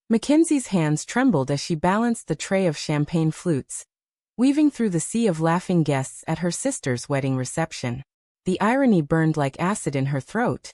Mackenzie's hands trembled as she balanced the tray of champagne flutes, weaving through the sea of laughing guests at her sister's wedding reception. The irony burned like acid in her throat.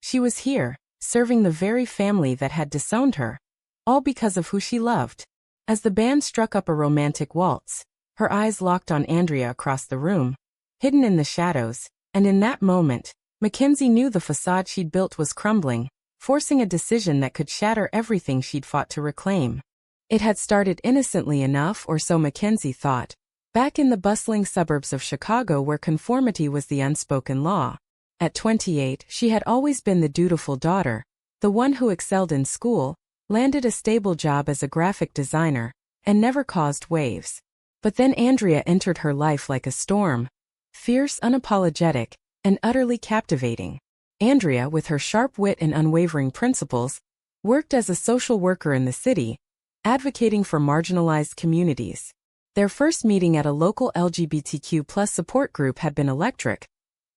She was here, serving the very family that had disowned her, all because of who she loved. As the band struck up a romantic waltz, her eyes locked on Andrea across the room, hidden in the shadows, and in that moment, Mackenzie knew the facade she'd built was crumbling, forcing a decision that could shatter everything she'd fought to reclaim. It had started innocently enough, or so Mackenzie thought, back in the bustling suburbs of Chicago where conformity was the unspoken law. At 28, she had always been the dutiful daughter, the one who excelled in school, landed a stable job as a graphic designer, and never caused waves. But then Andrea entered her life like a storm, fierce, unapologetic, and utterly captivating. Andrea, with her sharp wit and unwavering principles, worked as a social worker in the city, advocating for marginalized communities. Their first meeting at a local LGBTQ+ support group had been electric.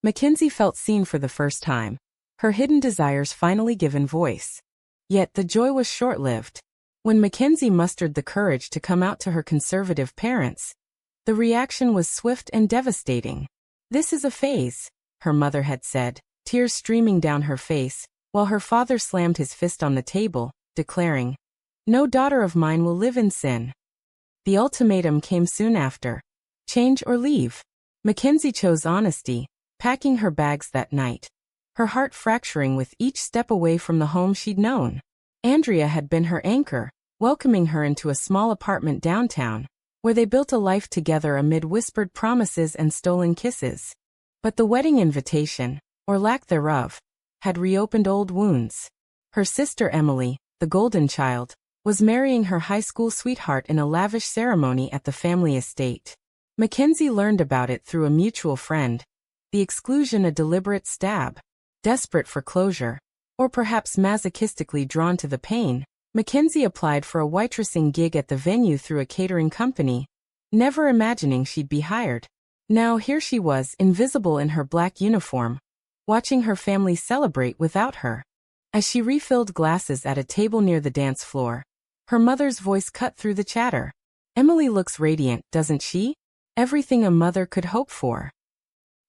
Mackenzie felt seen for the first time, her hidden desires finally given voice. Yet the joy was short-lived. When Mackenzie mustered the courage to come out to her conservative parents, the reaction was swift and devastating. "This is a phase," her mother had said, tears streaming down her face, while her father slammed his fist on the table, declaring, "No daughter of mine will live in sin." The ultimatum came soon after. Change or leave. Mackenzie chose honesty, packing her bags that night, her heart fracturing with each step away from the home she'd known. Andrea had been her anchor, welcoming her into a small apartment downtown, where they built a life together amid whispered promises and stolen kisses. But the wedding invitation, or lack thereof, had reopened old wounds. Her sister Emily, the golden child, was marrying her high school sweetheart in a lavish ceremony at the family estate. Mackenzie learned about it through a mutual friend, the exclusion a deliberate stab. Desperate for closure, or perhaps masochistically drawn to the pain, Mackenzie applied for a waitressing gig at the venue through a catering company, never imagining she'd be hired. Now here she was, invisible in her black uniform, watching her family celebrate without her. As she refilled glasses at a table near the dance floor, her mother's voice cut through the chatter. "Emily looks radiant, doesn't she? Everything a mother could hope for."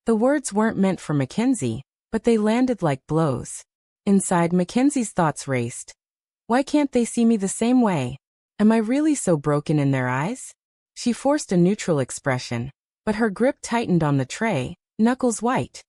The words weren't meant for Mackenzie, but they landed like blows. Inside, Mackenzie's thoughts raced. Why can't they see me the same way? Am I really so broken in their eyes? She forced a neutral expression, but her grip tightened on the tray, knuckles white.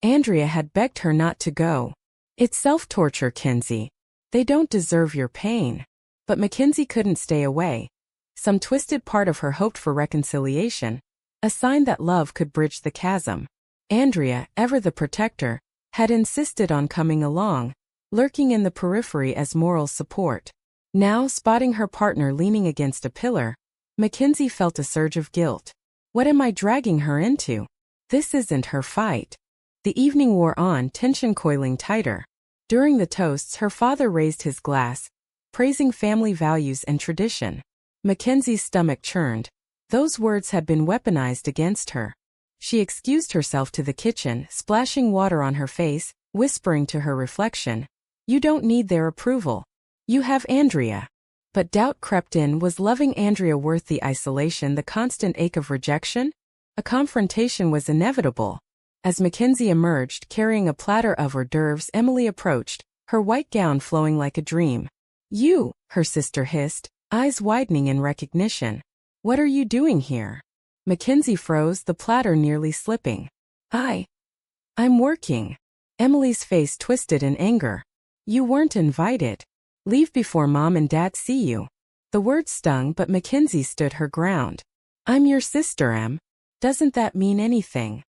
Andrea had begged her not to go. "It's self-torture, Kenzie. They don't deserve your pain." But Mackenzie couldn't stay away. Some twisted part of her hoped for reconciliation, a sign that love could bridge the chasm. Andrea, ever the protector, had insisted on coming along, lurking in the periphery as moral support. Now, spotting her partner leaning against a pillar, Mackenzie felt a surge of guilt. What am I dragging her into? This isn't her fight. The evening wore on, tension coiling tighter. During the toasts, her father raised his glass, praising family values and tradition. Mackenzie's stomach churned. Those words had been weaponized against her. She excused herself to the kitchen, splashing water on her face, whispering to her reflection, "You don't need their approval. You have Andrea." But doubt crept in. Was loving Andrea worth the isolation, the constant ache of rejection? A confrontation was inevitable. As Mackenzie emerged, carrying a platter of hors d'oeuvres, Emily approached, her white gown flowing like a dream. "You," her sister hissed, eyes widening in recognition. "What are you doing here?" Mackenzie froze, the platter nearly slipping. I'm working." Emily's face twisted in anger. "You weren't invited. Leave before Mom and Dad see you." The words stung, but Mackenzie stood her ground. "I'm your sister, Em. Doesn't that mean anything?"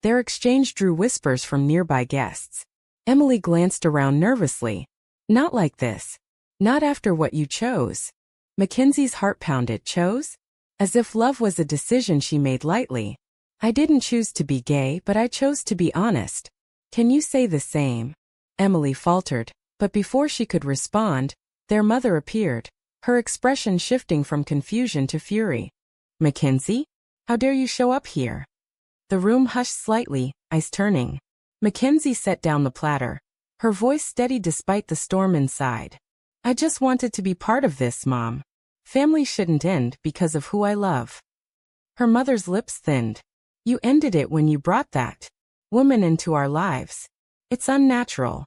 Their exchange drew whispers from nearby guests. Emily glanced around nervously. "Not like this. Not after what you chose." Mackenzie's heart pounded. Chose? As if love was a decision she made lightly. "I didn't choose to be gay, but I chose to be honest. Can you say the same?" Emily faltered, but before she could respond, their mother appeared, her expression shifting from confusion to fury. "Mackenzie? How dare you show up here?" The room hushed slightly, eyes turning. Mackenzie set down the platter, her voice steady despite the storm inside. I just wanted to be part of this, Mom. Family shouldn't end because of who I love. Her mother's lips thinned. You ended it when you brought that woman into our lives. It's unnatural.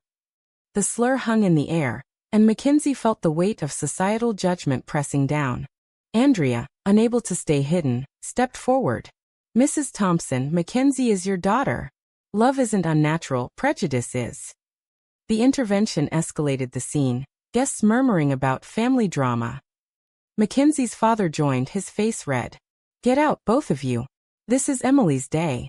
The slur hung in the air, and Mackenzie felt the weight of societal judgment pressing down. Andrea, unable to stay hidden, stepped forward. Mrs. Thompson, Mackenzie is your daughter. Love isn't unnatural, prejudice is. The intervention escalated the scene, guests murmuring about family drama. Mackenzie's father joined, his face red. Get out, both of you. This is Emily's day.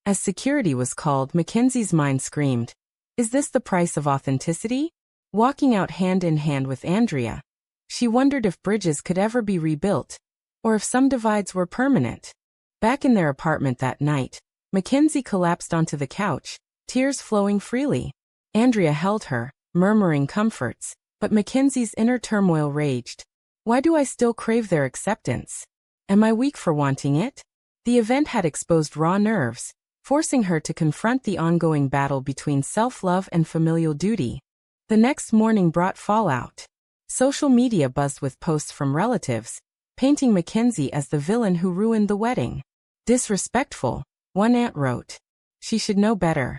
As security was called, Mackenzie's mind screamed. Is this the price of authenticity? Walking out hand in hand with Andrea, she wondered if bridges could ever be rebuilt, or if some divides were permanent. Back in their apartment that night, Mackenzie collapsed onto the couch, tears flowing freely. Andrea held her, murmuring comforts, but Mackenzie's inner turmoil raged. Why do I still crave their acceptance? Am I weak for wanting it? The event had exposed raw nerves, forcing her to confront the ongoing battle between self-love and familial duty. The next morning brought fallout. Social media buzzed with posts from relatives, painting Mackenzie as the villain who ruined the wedding. Disrespectful, one aunt wrote. She should know better.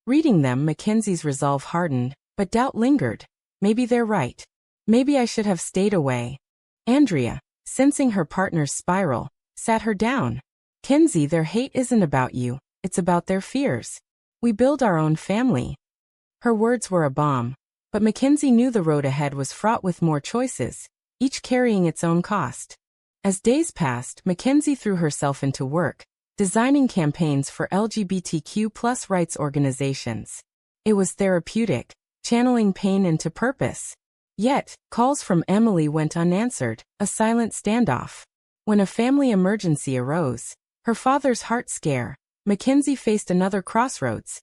Reading them, Mackenzie's resolve hardened, but doubt lingered. Maybe they're right. Maybe I should have stayed away. Andrea, sensing her partner's spiral, sat her down. Kenzie, their hate isn't about you, it's about their fears. We build our own family. Her words were a bomb, but Mackenzie knew the road ahead was fraught with more choices, each carrying its own cost. As days passed, Mackenzie threw herself into work, designing campaigns for LGBTQ+ rights organizations. It was therapeutic, channeling pain into purpose. Yet, calls from Emily went unanswered, a silent standoff. When a family emergency arose, her father's heart scare, Mackenzie faced another crossroads.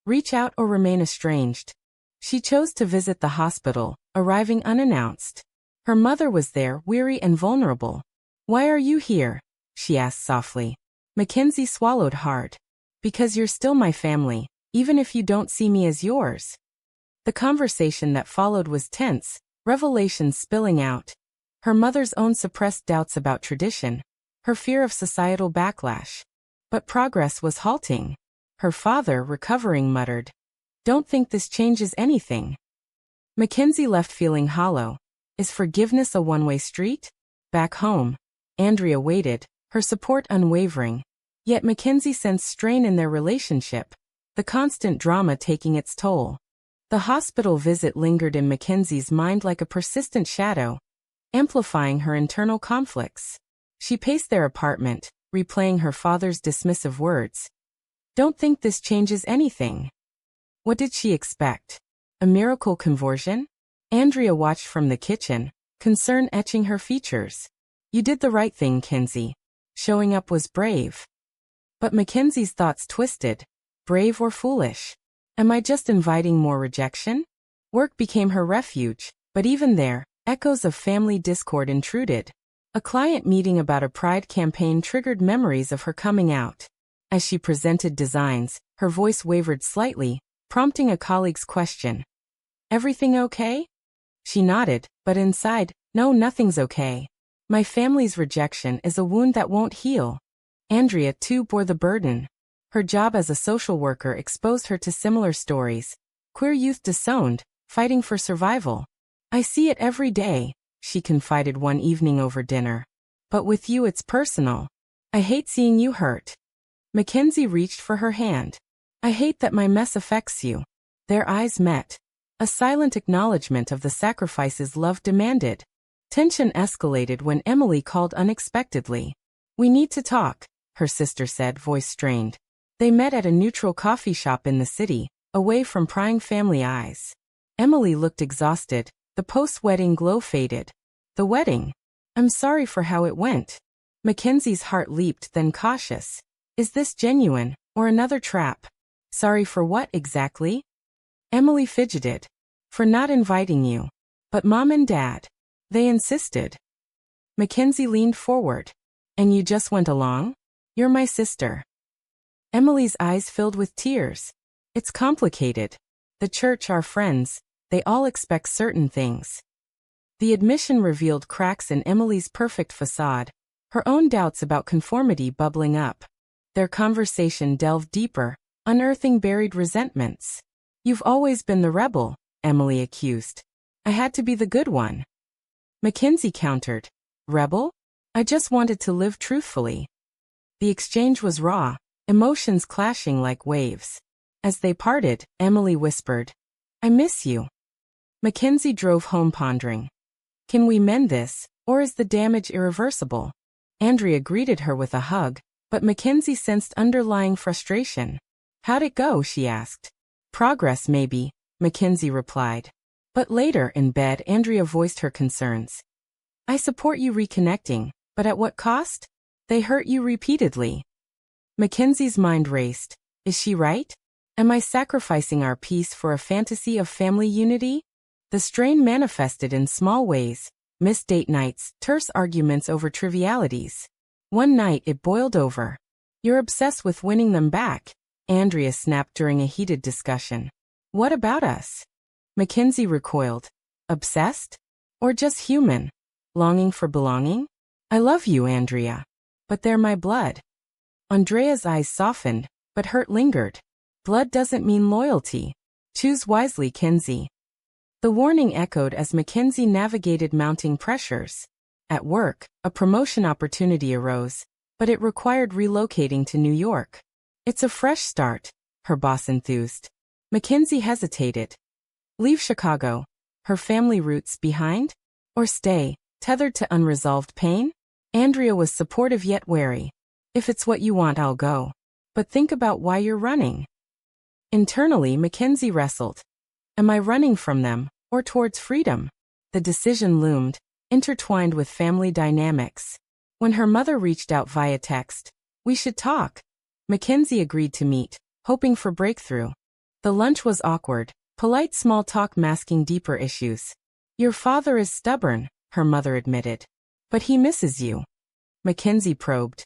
Reach out or remain estranged. She chose to visit the hospital, arriving unannounced. Her mother was there, weary and vulnerable. Why are you here? She asked softly. Mackenzie swallowed hard. Because you're still my family, even if you don't see me as yours. The conversation that followed was tense, revelations spilling out. Her mother's own suppressed doubts about tradition, her fear of societal backlash. But progress was halting. Her father, recovering, muttered, "Don't think this changes anything." Mackenzie left feeling hollow. Is forgiveness a one-way street? Back home, Andrea waited, her support unwavering. Yet Mackenzie sensed strain in their relationship, the constant drama taking its toll. The hospital visit lingered in Mackenzie's mind like a persistent shadow, amplifying her internal conflicts. She paced their apartment, replaying her father's dismissive words. Don't think this changes anything. What did she expect? A miracle conversion? Andrea watched from the kitchen, concern etching her features. You did the right thing, Kenzie. Showing up was brave. But Mackenzie's thoughts twisted. Brave or foolish? Am I just inviting more rejection? Work became her refuge, but even there, echoes of family discord intruded. A client meeting about a pride campaign triggered memories of her coming out. As she presented designs, her voice wavered slightly, prompting a colleague's question. Everything okay? She nodded, but inside, no, nothing's okay. My family's rejection is a wound that won't heal. Andrea, too, bore the burden. Her job as a social worker exposed her to similar stories. Queer youth disowned, fighting for survival. I see it every day, she confided one evening over dinner. But with you it's personal. I hate seeing you hurt. Mackenzie reached for her hand. I hate that my mess affects you. Their eyes met. A silent acknowledgement of the sacrifices love demanded. Tension escalated when Emily called unexpectedly. We need to talk, her sister said, voice strained. They met at a neutral coffee shop in the city, away from prying family eyes. Emily looked exhausted, the post-wedding glow faded. The wedding? I'm sorry for how it went. Mackenzie's heart leaped, then cautious. Is this genuine, or another trap? Sorry for what exactly? Emily fidgeted. For not inviting you. But Mom and Dad. They insisted. Mackenzie leaned forward. And you just went along? You're my sister. Emily's eyes filled with tears. It's complicated. The church, our friends, they all expect certain things. The admission revealed cracks in Emily's perfect facade, her own doubts about conformity bubbling up. Their conversation delved deeper, unearthing buried resentments. "You've always been the rebel," Emily accused. "I had to be the good one." Mackenzie countered. "Rebel? I just wanted to live truthfully." The exchange was raw, emotions clashing like waves. As they parted, Emily whispered, "I miss you." Mackenzie drove home pondering. Can we mend this, or is the damage irreversible? Andrea greeted her with a hug, but Mackenzie sensed underlying frustration. "How'd it go?" she asked. "Progress, maybe," Mackenzie replied. But later, in bed, Andrea voiced her concerns. "I support you reconnecting, but at what cost? They hurt you repeatedly." Mackenzie's mind raced. Is she right? Am I sacrificing our peace for a fantasy of family unity? The strain manifested in small ways: missed date nights, terse arguments over trivialities. One night it boiled over. "You're obsessed with winning them back," Andrea snapped during a heated discussion. "What about us?" Mackenzie recoiled. "Obsessed? Or just human? Longing for belonging? I love you, Andrea. But they're my blood." Andrea's eyes softened, but hurt lingered. "Blood doesn't mean loyalty. Choose wisely, Kenzie." The warning echoed as Mackenzie navigated mounting pressures. At work, a promotion opportunity arose, but it required relocating to New York. "It's a fresh start," her boss enthused. Mackenzie hesitated. Leave Chicago, her family roots behind? Or stay, tethered to unresolved pain? Andrea was supportive yet wary. "If it's what you want, I'll go. But think about why you're running." Internally, Mackenzie wrestled. Am I running from them, or towards freedom? The decision loomed, intertwined with family dynamics. When her mother reached out via text, "We should talk," Mackenzie agreed to meet, hoping for breakthrough. The lunch was awkward, polite small talk masking deeper issues. "Your father is stubborn," her mother admitted. "But he misses you." Mackenzie probed.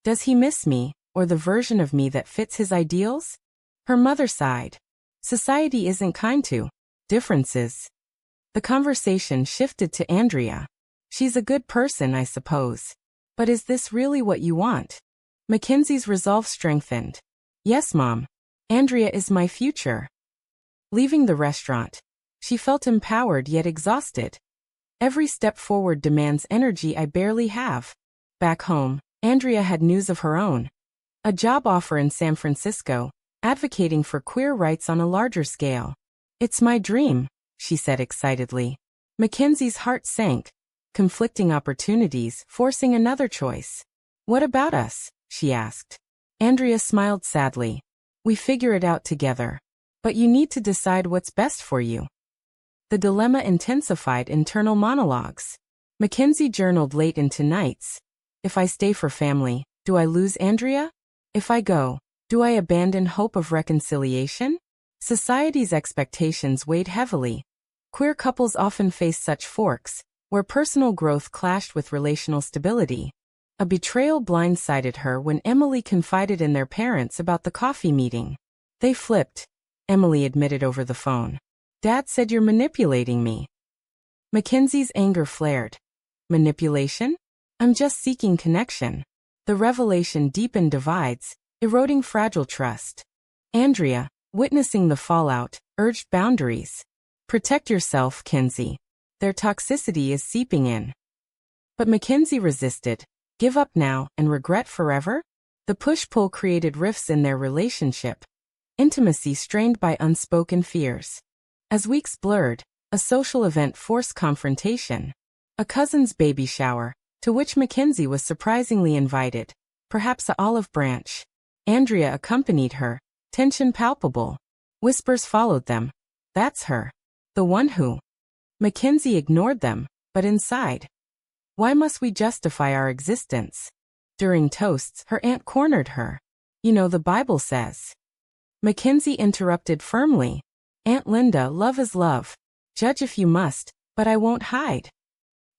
"Does he miss me, or the version of me that fits his ideals?" Her mother sighed. "Society isn't kind to differences." The conversation shifted to Andrea. "She's a good person, I suppose. But is this really what you want?" Mackenzie's resolve strengthened. "Yes, Mom. Andrea is my future." Leaving the restaurant, she felt empowered yet exhausted. "Every step forward demands energy I barely have." Back home, Andrea had news of her own. A job offer in San Francisco, advocating for queer rights on a larger scale. "It's my dream," she said excitedly. Mackenzie's heart sank. Conflicting opportunities, forcing another choice. "What about us?" she asked. Andrea smiled sadly. "We figure it out together. But you need to decide what's best for you." The dilemma intensified internal monologues. Mackenzie journaled late into nights. "If I stay for family, do I lose Andrea? If I go, do I abandon hope of reconciliation?" Society's expectations weighed heavily. Queer couples often face such forks, where personal growth clashed with relational stability. A betrayal blindsided her when Emily confided in their parents about the coffee meeting. They flipped, Emily admitted over the phone. "Dad said you're manipulating me." Mackenzie's anger flared. "Manipulation? I'm just seeking connection." The revelation deepened divides, eroding fragile trust. Andrea, witnessing the fallout, urged boundaries. "Protect yourself, Kenzie. Their toxicity is seeping in." But Mackenzie resisted. Give up now and regret forever? The push-pull created rifts in their relationship. Intimacy strained by unspoken fears. As weeks blurred, a social event forced confrontation. A cousin's baby shower, to which Mackenzie was surprisingly invited. Perhaps an olive branch. Andrea accompanied her, tension palpable. Whispers followed them. "That's her. The one who." Mackenzie ignored them, but inside. Why must we justify our existence? During toasts, her aunt cornered her. "You know the Bible says." Mackenzie interrupted firmly. "Aunt Linda, love is love. Judge if you must, but I won't hide."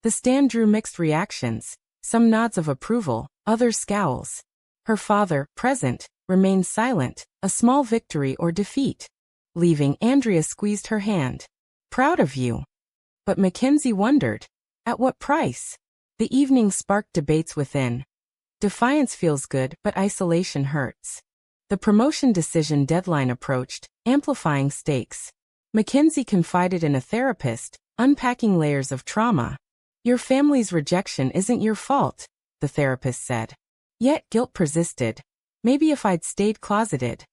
The stand drew mixed reactions, some nods of approval, others scowls. Her father, present, remained silent, a small victory or defeat. Leaving, Andrea squeezed her hand. "Proud of you." But Mackenzie wondered. At what price? The evening sparked debates within. Defiance feels good, but isolation hurts. The promotion decision deadline approached, amplifying stakes. Mackenzie confided in a therapist, unpacking layers of trauma. Your family's rejection isn't your fault, the therapist said. Yet guilt persisted. Maybe if I'd stayed closeted.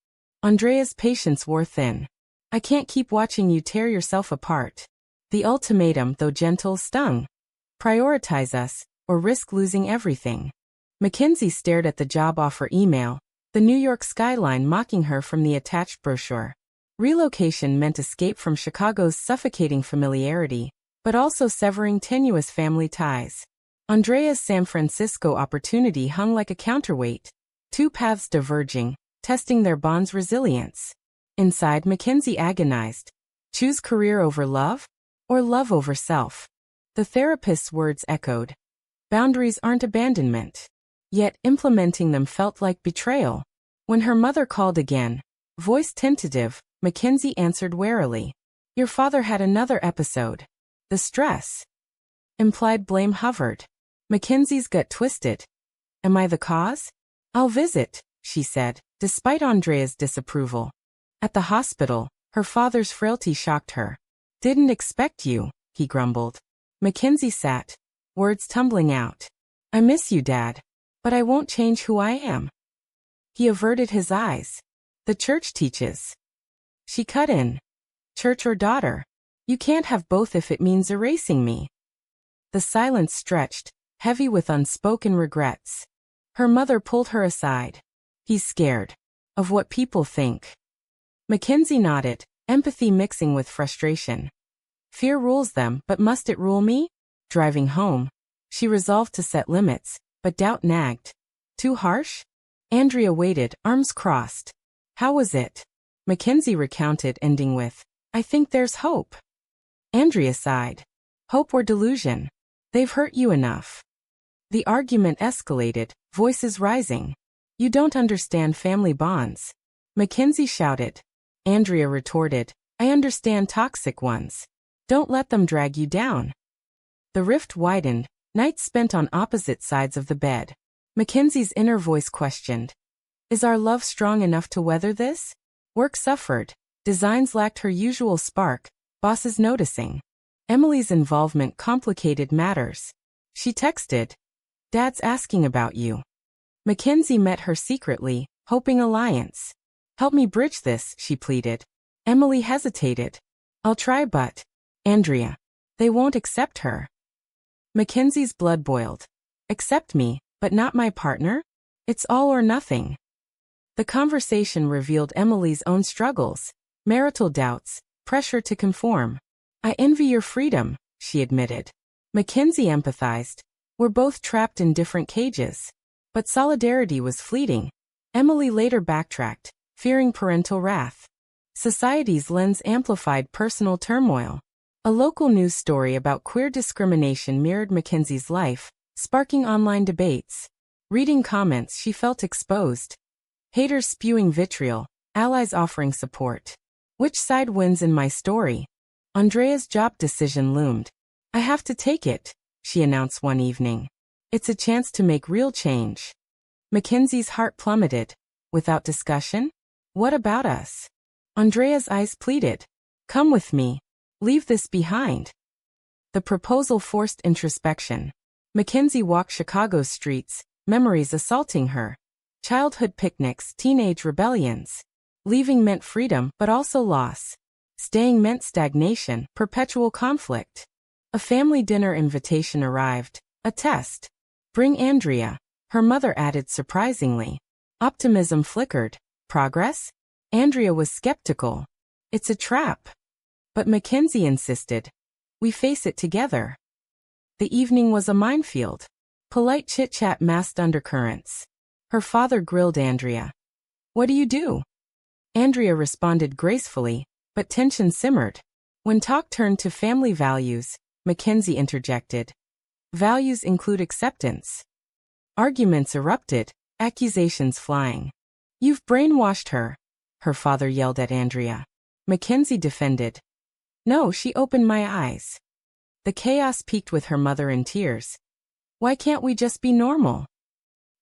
Andrea's patience wore thin. I can't keep watching you tear yourself apart. The ultimatum, though gentle, stung. Prioritize us, or risk losing everything. Mackenzie stared at the job offer email, the New York skyline mocking her from the attached brochure. Relocation meant escape from Chicago's suffocating familiarity, but also severing tenuous family ties. Andrea's San Francisco opportunity hung like a counterweight, two paths diverging, testing their bond's resilience. Inside, Mackenzie agonized. Choose career over love? Or love over self? The therapist's words echoed. Boundaries aren't abandonment. Yet implementing them felt like betrayal. When her mother called again, voice tentative, Mackenzie answered warily. Your father had another episode. The stress. Implied blame hovered. Mackenzie's gut twisted. Am I the cause? I'll visit, she said, despite Andrea's disapproval. At the hospital, her father's frailty shocked her. Didn't expect you, he grumbled. Mackenzie sat, words tumbling out. I miss you, Dad. But I won't change who I am. He averted his eyes. The church teaches. She cut in. Church or daughter? You can't have both if it means erasing me. The silence stretched, heavy with unspoken regrets. Her mother pulled her aside. He's scared. Of what people think. Mackenzie nodded, empathy mixing with frustration. Fear rules them, but must it rule me? Driving home, she resolved to set limits, but doubt nagged. Too harsh? Andrea waited, arms crossed. How was it? Mackenzie recounted, ending with, I think there's hope. Andrea sighed. Hope or delusion? They've hurt you enough. The argument escalated, voices rising. You don't understand family bonds. Mackenzie shouted. Andrea retorted, I understand toxic ones. Don't let them drag you down. The rift widened, nights spent on opposite sides of the bed. Mackenzie's inner voice questioned. Is our love strong enough to weather this? Work suffered. Designs lacked her usual spark, bosses noticing. Emily's involvement complicated matters. She texted. Dad's asking about you. Mackenzie met her secretly, hoping alliance. Help me bridge this, she pleaded. Emily hesitated. I'll try but... Andrea. They won't accept her. Mackenzie's blood boiled. Accept me, but not my partner? It's all or nothing. The conversation revealed Emily's own struggles, marital doubts, pressure to conform. I envy your freedom, she admitted. Mackenzie empathized. We're both trapped in different cages. But solidarity was fleeting. Emily later backtracked, fearing parental wrath. Society's lens amplified personal turmoil. A local news story about queer discrimination mirrored Mackenzie's life, sparking online debates. Reading comments, she felt exposed. Haters spewing vitriol, allies offering support. Which side wins in my story? Andrea's job decision loomed. I have to take it, she announced one evening. It's a chance to make real change. Mackenzie's heart plummeted. Without discussion? What about us? Andrea's eyes pleaded. Come with me. Leave this behind. The proposal forced introspection. Mackenzie walked Chicago's streets, memories assaulting her. Childhood picnics, teenage rebellions. Leaving meant freedom, but also loss. Staying meant stagnation, perpetual conflict. A family dinner invitation arrived. A test. Bring Andrea, her mother added surprisingly. Optimism flickered. Progress? Andrea was skeptical. It's a trap. But Mackenzie insisted. We face it together. The evening was a minefield. Polite chit-chat masked undercurrents. Her father grilled Andrea. What do you do? Andrea responded gracefully, but tension simmered. When talk turned to family values, Mackenzie interjected. Values include acceptance. Arguments erupted, accusations flying. You've brainwashed her, her father yelled at Andrea. Mackenzie defended. No, she opened my eyes. The chaos peaked with her mother in tears. Why can't we just be normal?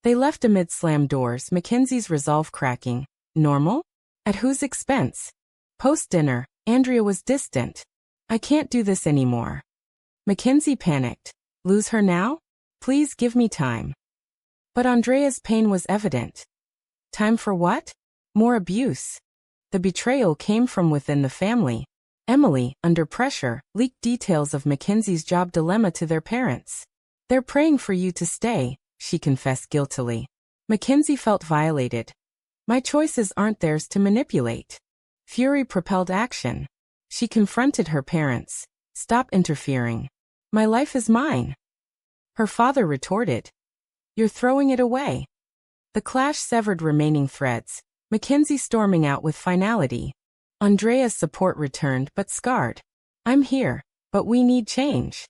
They left amid slammed doors, Mackenzie's resolve cracking. Normal? At whose expense? Post-dinner, Andrea was distant. I can't do this anymore. Mackenzie panicked. Lose her now? Please give me time. But Andrea's pain was evident. Time for what? More abuse. The betrayal came from within the family. Emily, under pressure, leaked details of Mackenzie's job dilemma to their parents. They're praying for you to stay, she confessed guiltily. Mackenzie felt violated. My choices aren't theirs to manipulate. Fury propelled action. She confronted her parents. Stop interfering. My life is mine. Her father retorted. You're throwing it away. The clash severed remaining threads, Mackenzie storming out with finality. Andrea's support returned but scarred. I'm here, but we need change.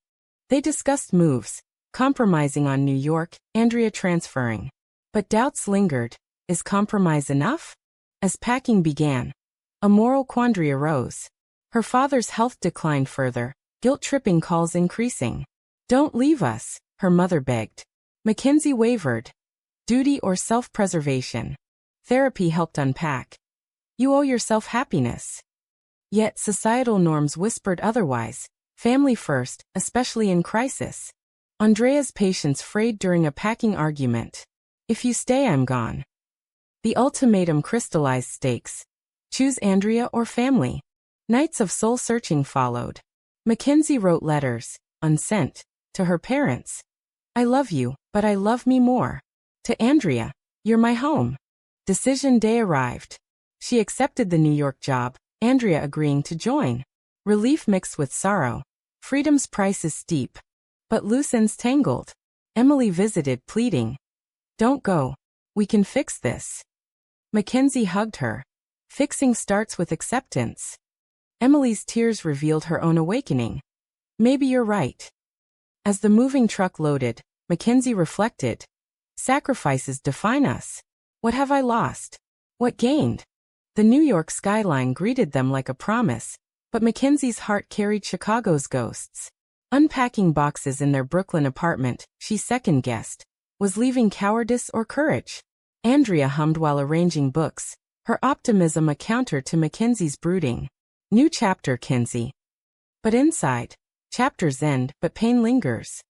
They discussed moves, compromising on New York, Andrea transferring. But doubts lingered. Is compromise enough? As packing began, a moral quandary arose. Her father's health declined further, guilt-tripping calls increasing. Don't leave us, her mother begged. Mackenzie wavered. Duty or self-preservation? Therapy helped unpack. You owe yourself happiness. Yet societal norms whispered otherwise. Family first, especially in crisis. Andrea's patience frayed during a packing argument. If you stay, I'm gone. The ultimatum crystallized stakes. Choose Andrea or family. Nights of soul-searching followed. Mackenzie wrote letters, unsent, to her parents. I love you, but I love me more. To Andrea, you're my home. Decision day arrived. She accepted the New York job, Andrea agreeing to join. Relief mixed with sorrow. Freedom's price is steep. But loose ends tangled. Emily visited, pleading. Don't go. We can fix this. Mackenzie hugged her. Fixing starts with acceptance. Emily's tears revealed her own awakening. Maybe you're right. As the moving truck loaded, Mackenzie reflected. Sacrifices define us. What have I lost? What gained? The New York skyline greeted them like a promise, but Mackenzie's heart carried Chicago's ghosts. Unpacking boxes in their Brooklyn apartment, she second-guessed. Was leaving cowardice or courage? Andrea hummed while arranging books, her optimism a counter to Mackenzie's brooding. New chapter, Kinsey. But inside, chapters end, but pain lingers.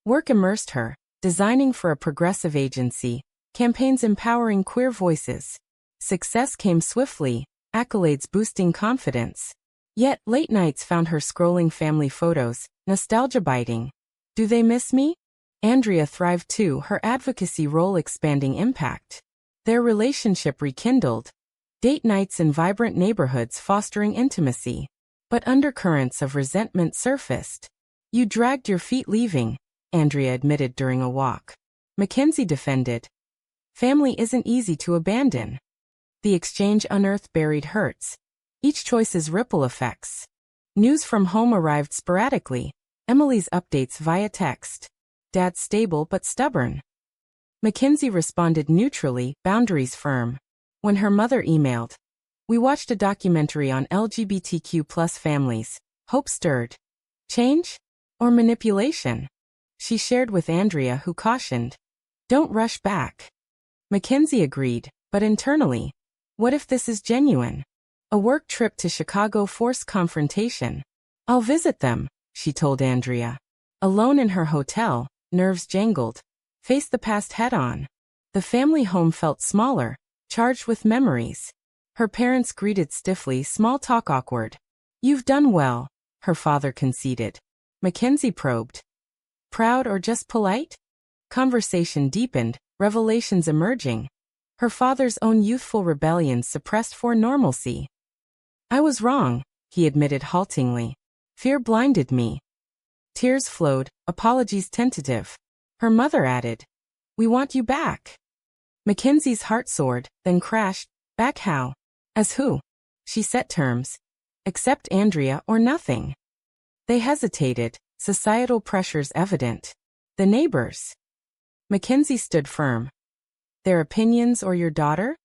Work immersed her, designing for a progressive agency, campaigns empowering queer voices. Success came swiftly, accolades boosting confidence. Yet, late nights found her scrolling family photos, nostalgia biting. Do they miss me? Andrea thrived too, her advocacy role expanding impact. Their relationship rekindled. Date nights in vibrant neighborhoods fostering intimacy. But undercurrents of resentment surfaced. You dragged your feet leaving, Andrea admitted during a walk. Mackenzie defended. Family isn't easy to abandon. The exchange unearthed buried hurts. Each choice's ripple effects. News from home arrived sporadically. Emily's updates via text. Dad's stable but stubborn. Mackenzie responded neutrally, boundaries firm. When her mother emailed, we watched a documentary on LGBTQ+ families. Hope stirred. Change? Or manipulation? She shared with Andrea, who cautioned. Don't rush back. Mackenzie agreed, but internally, what if this is genuine? A work trip to Chicago forced confrontation. I'll visit them, she told Andrea. Alone in her hotel, nerves jangled. Face the past head-on. The family home felt smaller, charged with memories. Her parents greeted stiffly, small talk awkward. You've done well, her father conceded. Mackenzie probed. Proud or just polite? Conversation deepened, revelations emerging. Her father's own youthful rebellion suppressed for normalcy. I was wrong, he admitted haltingly. Fear blinded me. Tears flowed, apologies tentative. Her mother added, we want you back. Mackenzie's heart soared, then crashed. Back how? As who? She set terms. Accept Andrea or nothing. They hesitated, societal pressures evident. The neighbors. Mackenzie stood firm. Their opinions or your daughter?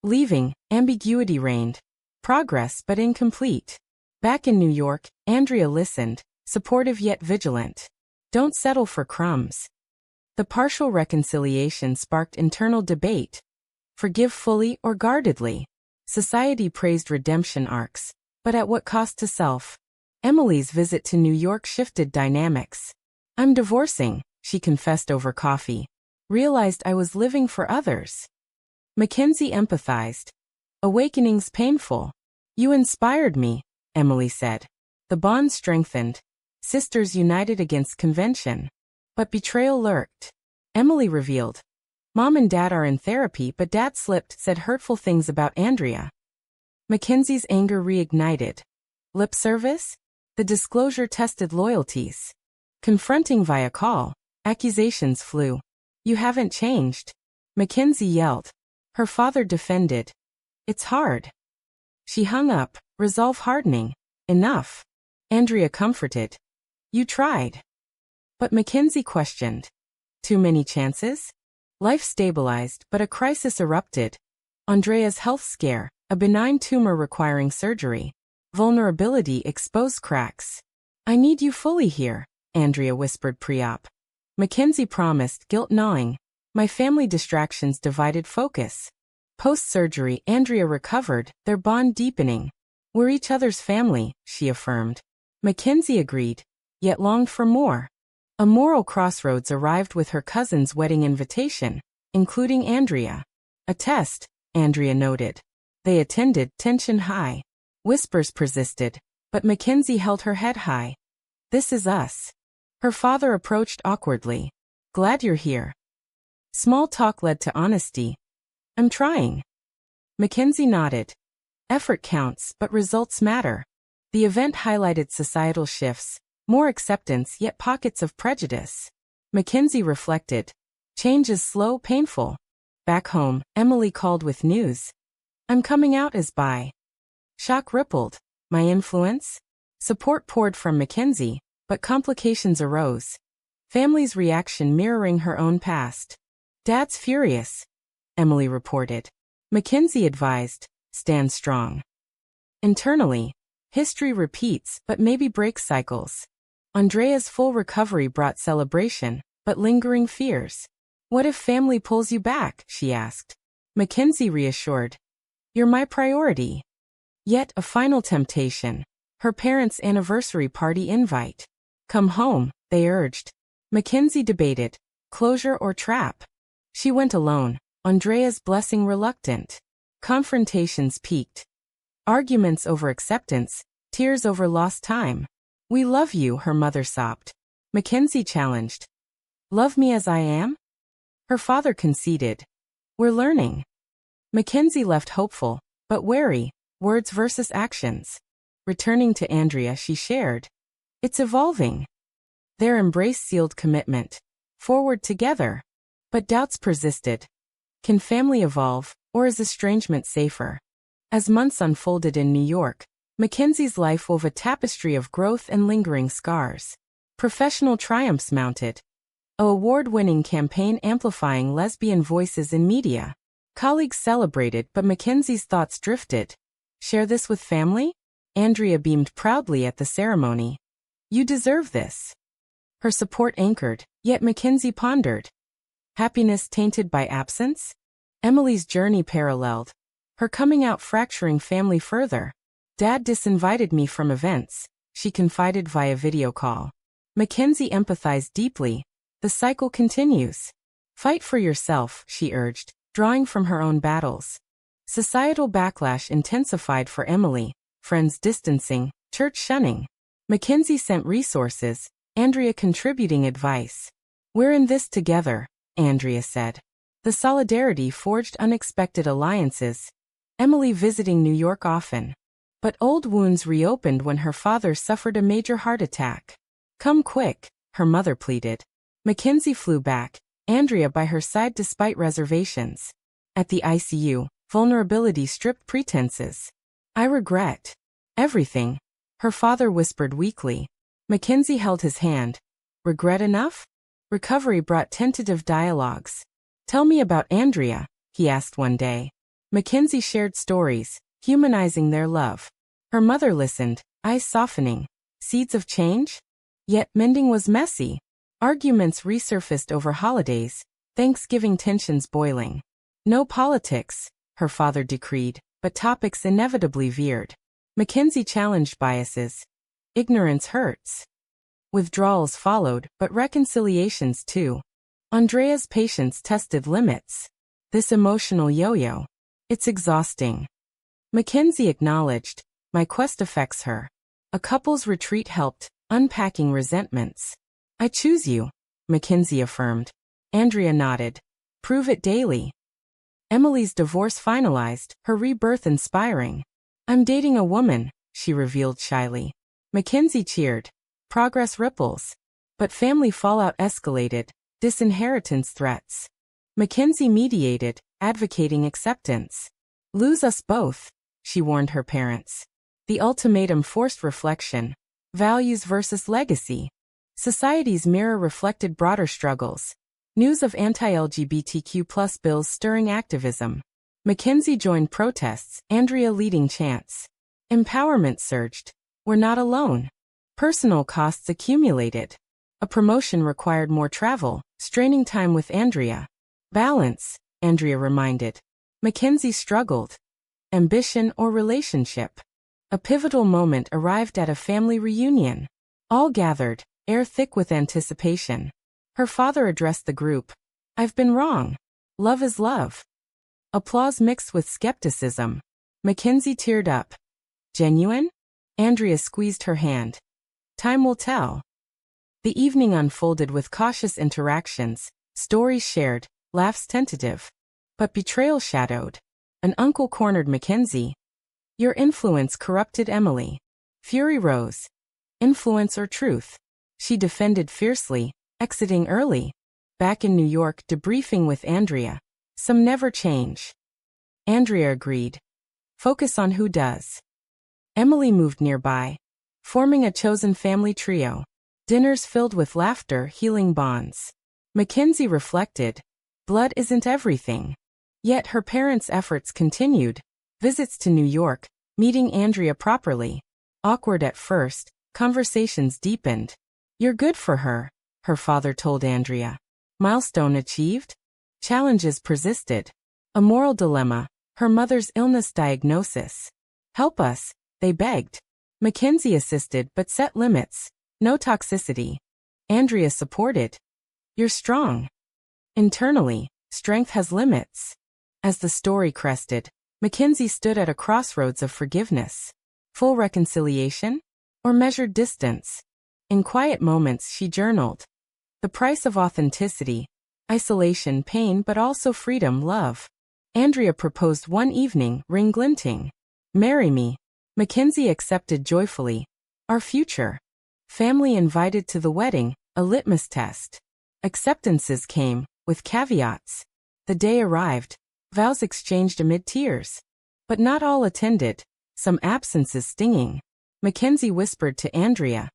Leaving, ambiguity reigned. Progress but incomplete. Back in New York, Andrea listened, supportive yet vigilant. Don't settle for crumbs. The partial reconciliation sparked internal debate. Forgive fully or guardedly. Society praised redemption arcs, but at what cost to self? Emily's visit to New York shifted dynamics. I'm divorcing, she confessed over coffee. Realized I was living for others. Mackenzie empathized. Awakening's painful. You inspired me, Emily said. The bond strengthened. Sisters united against convention. But betrayal lurked. Emily revealed. Mom and Dad are in therapy, but Dad slipped, said hurtful things about Andrea. Mackenzie's anger reignited. Lip service? The disclosure tested loyalties. Confronting via call, accusations flew. You haven't changed. Mackenzie yelled. Her father defended. It's hard. She hung up, resolve hardening. Enough. Andrea comforted. You tried. But Mackenzie questioned. Too many chances? Life stabilized, but a crisis erupted. Andrea's health scare, a benign tumor requiring surgery. Vulnerability exposed cracks. I need you fully here, Andrea whispered pre-op. Mackenzie promised, guilt gnawing. My family distractions divided focus. Post-surgery, Andrea recovered, their bond deepening. We're each other's family, she affirmed. Mackenzie agreed, yet longed for more. A moral crossroads arrived with her cousin's wedding invitation, including Andrea. A test, Andrea noted. They attended, tension high. Whispers persisted, but Mackenzie held her head high. This is us. Her father approached awkwardly. Glad you're here. Small talk led to honesty. I'm trying. Mackenzie nodded. Effort counts, but results matter. The event highlighted societal shifts, more acceptance yet pockets of prejudice. Mackenzie reflected. Change is slow, painful. Back home, Emily called with news. I'm coming out as bi. Shock rippled. My influence? Support poured from Mackenzie, but complications arose. Family's reaction mirroring her own past. Dad's furious, Emily reported. Mackenzie advised, stand strong. Internally, history repeats but maybe breaks cycles. Andrea's full recovery brought celebration, but lingering fears. What if family pulls you back? She asked. Mackenzie reassured. You're my priority. Yet a final temptation. Her parents' anniversary party invite. Come home, they urged. Mackenzie debated. Closure or trap? She went alone, Andrea's blessing reluctant. Confrontations peaked. Arguments over acceptance, tears over lost time. We love you, her mother sobbed. Mackenzie challenged. Love me as I am? Her father conceded. We're learning. Mackenzie left hopeful, but wary, words versus actions. Returning to Andrea, she shared. It's evolving. Their embrace sealed commitment. Forward together. But doubts persisted. Can family evolve, or is estrangement safer? As months unfolded in New York, Mackenzie's life wove a tapestry of growth and lingering scars. Professional triumphs mounted. An award-winning campaign amplifying lesbian voices in media. Colleagues celebrated, but Mackenzie's thoughts drifted. Share this with family? Andrea beamed proudly at the ceremony. You deserve this. Her support anchored, yet Mackenzie pondered. Happiness tainted by absence? Emily's journey paralleled. Her coming out fracturing family further. Dad disinvited me from events, she confided via video call. Mackenzie empathized deeply. The cycle continues. Fight for yourself, she urged, drawing from her own battles. Societal backlash intensified for Emily, friends distancing, church shunning. Mackenzie sent resources, Andrea contributing advice. We're in this together, Andrea said. The solidarity forged unexpected alliances. Emily visiting New York often. But old wounds reopened when her father suffered a major heart attack. Come quick, her mother pleaded. Mackenzie flew back, Andrea by her side despite reservations. At the ICU, vulnerability stripped pretenses. I regret everything, her father whispered weakly. Mackenzie held his hand. Regret enough? Recovery brought tentative dialogues. Tell me about Andrea, he asked one day. Mackenzie shared stories, humanizing their love. Her mother listened, eyes softening. Seeds of change? Yet mending was messy. Arguments resurfaced over holidays, Thanksgiving tensions boiling. No politics, her father decreed, but topics inevitably veered. Mackenzie challenged biases. Ignorance hurts. Withdrawals followed, but reconciliations too. Andrea's patience tested limits. This emotional yo-yo. It's exhausting. Mackenzie acknowledged, my quest affects her. A couple's retreat helped, unpacking resentments. I choose you, Mackenzie affirmed. Andrea nodded. Prove it daily. Emily's divorce finalized, her rebirth inspiring. I'm dating a woman, she revealed shyly. Mackenzie cheered. Progress ripples. But family fallout escalated, disinheritance threats. Mackenzie mediated, advocating acceptance. Lose us both, she warned her parents. The ultimatum forced reflection. Values versus legacy. Society's mirror reflected broader struggles. News of anti-LGBTQ+ bills stirring activism. Mackenzie joined protests, Andrea leading chants. Empowerment surged. We're not alone. Personal costs accumulated. A promotion required more travel, straining time with Andrea. Balance, Andrea reminded. Mackenzie struggled. Ambition or relationship. A pivotal moment arrived at a family reunion. All gathered, air thick with anticipation. Her father addressed the group. I've been wrong. Love is love. Applause mixed with skepticism. Mackenzie teared up. Genuine? Andrea squeezed her hand. Time will tell. The evening unfolded with cautious interactions, stories shared, laughs tentative. But betrayal shadowed. An uncle cornered Mackenzie. Your influence corrupted Emily. Fury rose. Influence or truth? She defended fiercely, exiting early. Back in New York, debriefing with Andrea. Some never change. Andrea agreed. Focus on who does. Emily moved nearby, forming a chosen family trio. Dinners filled with laughter, healing bonds. Mackenzie reflected. Blood isn't everything. Yet her parents' efforts continued. Visits to New York, meeting Andrea properly. Awkward at first, conversations deepened. You're good for her, her father told Andrea. Milestone achieved? Challenges persisted. A moral dilemma, her mother's illness diagnosis. Help us, they begged. Mackenzie assisted but set limits. No toxicity. Andrea supported. You're strong. Internally, strength has limits. As the story crested, Mackenzie stood at a crossroads of forgiveness. Full reconciliation? Or measured distance? In quiet moments she journaled. The price of authenticity. Isolation, pain, but also freedom, love. Andrea proposed one evening, ring glinting. Marry me. Mackenzie accepted joyfully. Our future. Family invited to the wedding, a litmus test. Acceptances came, with caveats. The day arrived. Vows exchanged amid tears. But not all attended. Some absences stinging. Mackenzie whispered to Andrea.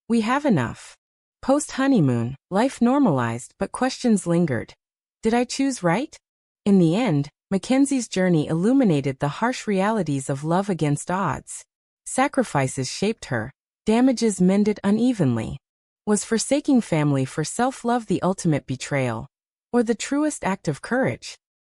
We have enough. Post-honeymoon, life normalized but questions lingered. Did I choose right? In the end, Mackenzie's journey illuminated the harsh realities of love against odds. Sacrifices shaped her. Damages mended unevenly. Was forsaking family for self-love the ultimate betrayal? Or the truest act of courage?